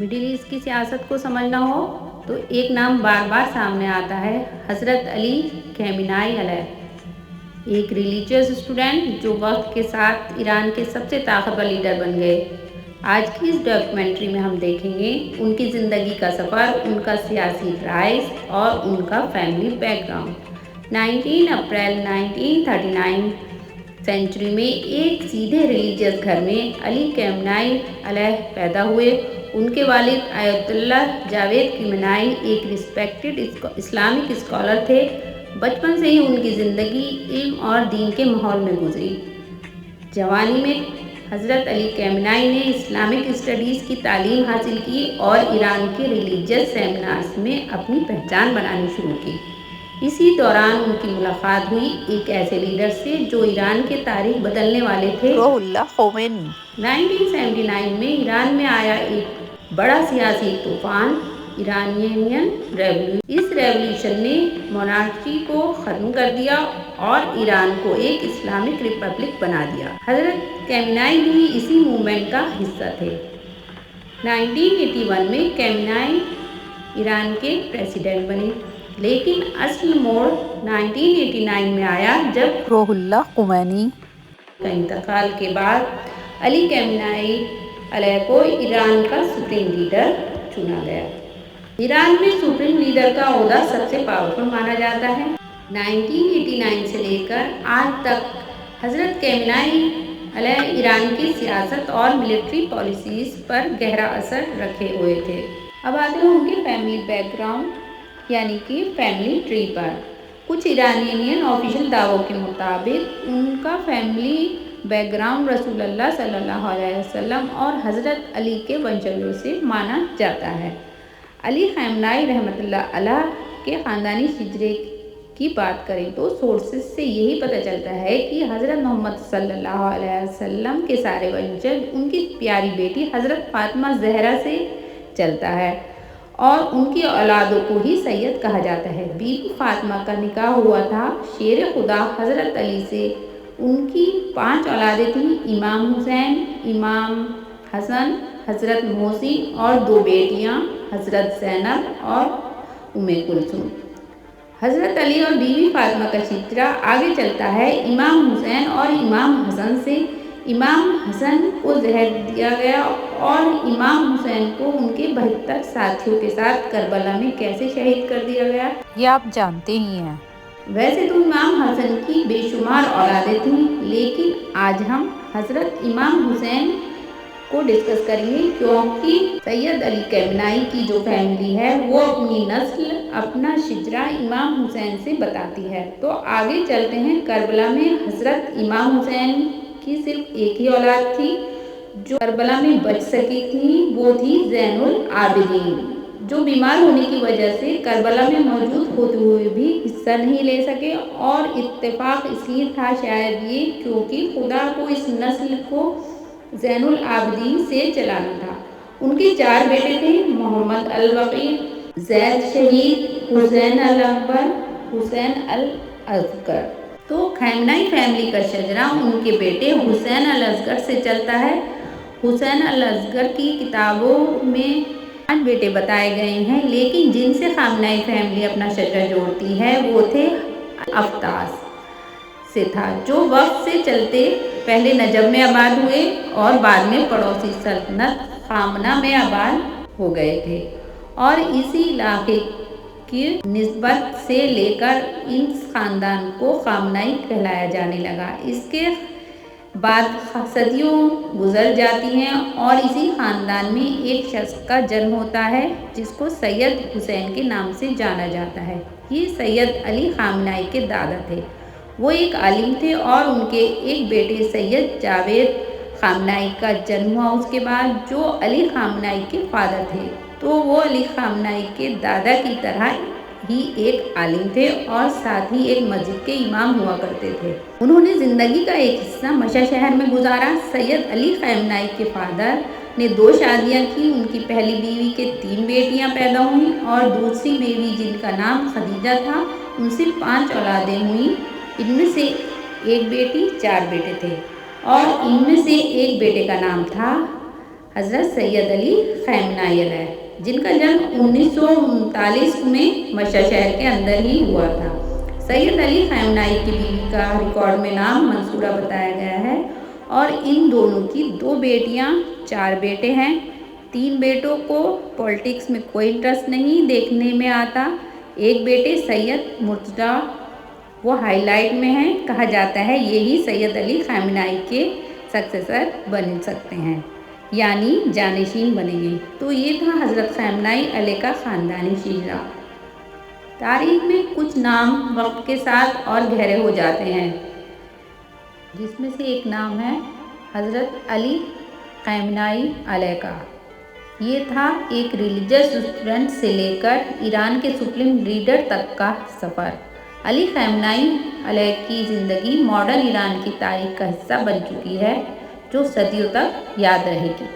Middle east की सियासत को समझना हो तो एक नाम बार बार सामने आता है, हज़रत अली खamenei अलैह। एक रिलीजियस स्टूडेंट जो वक्त के साथ ईरान के सबसे ताकतवर लीडर बन गए। आज की इस डॉक्यूमेंट्री में हम देखेंगे उनकी ज़िंदगी का सफ़र, उनका सियासी राइज और उनका फैमिली बैकग्राउंड। 19 अप्रैल 1939 सेंचुरी में एक सीधे रिलीजियस घर में अली खamenei अलैह पैदा हुए। उनके वालिद आयतुल्लाह जावेद खamenei एक रिस्पेक्टेड इस्लामिक स्कॉलर थे। बचपन से ही उनकी ज़िंदगी इल्म और दीन के माहौल में गुजरी। जवानी में हज़रत अली खamenei ने इस्लामिक स्टडीज़ की तालीम हासिल की और ईरान के रिलीजियस सेमिनार्स में अपनी पहचान बनानी शुरू की। इसी दौरान उनकी मुलाकात हुई एक ऐसे लीडर से जो ईरान के तारीख बदलने वाले थे, रुहुल्लाह खोमेनी। 1979 में ईरान में आया एक बड़ा सियासी तूफान, ईरानियन रेवोल्यूशन। इस रेवोल्यूशन ने मोनार्की को ख़त्म कर दिया और ईरान को एक इस्लामिक रिपब्लिक बना दिया। हज़रत खamenei भी इसी मूवमेंट का हिस्सा थे। 1981 में खamenei ईरान के प्रेसिडेंट बने, लेकिन असल मोड़ 1989 में आया जब रुहुल्लाह खोमेनी का इंतकाल के बाद अली खamenei अलैह को ईरान का सुप्रीम लीडर चुना गया। ईरान में सुप्रीम लीडर का ओहदा सबसे पावरफुल माना जाता है। 1989 से लेकर आज तक हज़रत खamenei अलैह ईरान की सियासत और मिलिट्री पॉलिसीज़ पर गहरा असर रखे हुए थे। अब आते हैं उनके फैमिली बैकग्राउंड यानी कि फैमिली ट्री पर। कुछ ईरानियन ऑफिशियल दावों के मुताबिक उनका फैमिली बैकग्राउंड रसूलुल्लाह सल्लल्लाहु अलैहि वसल्लम और हज़रत अली के वंशजों से माना जाता है। अली खamenei रहमतुल्लाह अलैह के ख़ानदानी हिजरे की बात करें तो सोर्सेज से यही पता चलता है कि हज़रत मोहम्मद सल्लल्लाहु अलैहि वसल्लम के सारे वंशज उनकी प्यारी बेटी हज़रत फ़ातिमा ज़हरा से चलता है और उनकी औलादों को ही सैयद कहा जाता है। बीबी फ़ातिमा का निकाह हुआ था शेर खुदा हज़रत अली से। उनकी 5 औलादें थीं, इमाम हुसैन, इमाम हसन, हज़रत मोहसिन और 2 बेटियां हज़रत ज़ैनब और उम्मे कुलसूम। हज़रत अली और बीवी फ़ातिमा का सिलसिला आगे चलता है इमाम हुसैन और इमाम हसन से। इमाम हसन को जहर दिया गया और इमाम हुसैन को उनके 72 साथियों के साथ करबला में कैसे शहीद कर दिया गया, ये आप जानते ही हैं। वैसे तो इमाम हसन की बेशुमार औलादें थीं, लेकिन आज हम हज़रत इमाम हुसैन को डिस्कस करेंगे क्योंकि सैयद अली खamenei की जो फैमिली है वो अपनी नस्ल, अपना शिजरा इमाम हुसैन से बताती है। तो आगे चलते हैं। करबला में हज़रत इमाम हुसैन की सिर्फ एक ही औलाद थी जो करबला में बच सकी थी, वो थी ज़ैनुल आबिदीन, जो बीमार होने की वजह से करबला में मौजूद होते हुए भी हिस्सा नहीं ले सके। और इत्तेफाक इसलिए था शायद ये क्योंकि खुदा को इस नस्ल को ज़ैनुल आबिदीन से चलाना था। उनके 4 बेटे थे, मोहम्मद अल बकीर, ज़ैद शहीद, हुसैन अल अकबर, हुसैन अल असगर। तो खamenei फैमिली का शजरा उनके बेटे हुसैन अल असगर से चलता है। हुसैन अल असगर की किताबों में 5 बेटे बताए गए हैं, लेकिन जिनसे खamenei फैमिली अपना शजरा जोड़ती है वो थे अफ्तास से था, जो वक्त से चलते पहले नजब में आबाद हुए और बाद में पड़ोसी सल्तनत खामना में आबाद हो गए थे और इसी इलाके की निस्बत से लेकर इस ख़ानदान को खamenei कहलाया जाने लगा। इसके बाद सदियों गुजर जाती हैं और इसी ख़ानदान में एक शख्स का जन्म होता है जिसको सैयद हुसैन के नाम से जाना जाता है। ये सैयद अली खamenei के दादा थे। वो एक आलिम थे और उनके एक बेटे सैयद जावेद खamenei का जन्म हुआ उसके बाद, जो अली खamenei के फादर थे। तो वो अली खamenei के दादा की तरह ही एक आलिम थे और साथ ही एक मस्जिद के इमाम हुआ करते थे। उन्होंने ज़िंदगी का एक हिस्सा मशा शहर में गुजारा। सैयद अली खamenei के फादर ने 2 शादियाँ की। उनकी पहली बीवी के 3 बेटियाँ पैदा हुईं और दूसरी बीवी जिनका नाम खदीजा था उनसे 5 औलादें हुईं। इनमें से एक बेटी 4 बेटे थे और इनमें से एक बेटे का नाम था حضرت سید علی خامنائی علیہ، جن کا جنم 1939 میں مشہد شہر کے اندر ہی ہوا تھا۔ سید علی خامنائی کی بیوی کا ریکارڈ میں نام منصورہ بتایا گیا ہے اور ان دونوں کی 2 بیٹیاں 4 بیٹے ہیں۔ 3 بیٹوں کو پولیٹکس میں کوئی انٹرسٹ نہیں دیکھنے میں آتا۔ ایک بیٹے سید مرتضیٰ وہ ہائی لائٹ میں ہیں، کہا جاتا ہے یہی سید علی خامنائی کے سکسیسر بن سکتے ہیں، یعنی جانشین بنیں گے۔ تو یہ تھا حضرت خامنائی علیہ کا خاندانی سلسلہ۔ تاریخ میں کچھ نام وقت کے ساتھ اور گہرے ہو جاتے ہیں، جس میں سے ایک نام ہے حضرت علی خامنائی علیہ کا۔ یہ تھا ایک ریلیجس اسٹوڈنٹ سے لے کر ایران کے سپریم لیڈر تک کا سفر۔ علی خامنائی علیہ کی زندگی ماڈرن ایران کی تاریخ کا حصہ بن چکی ہے، جو صدیوں تک یاد رہے گی۔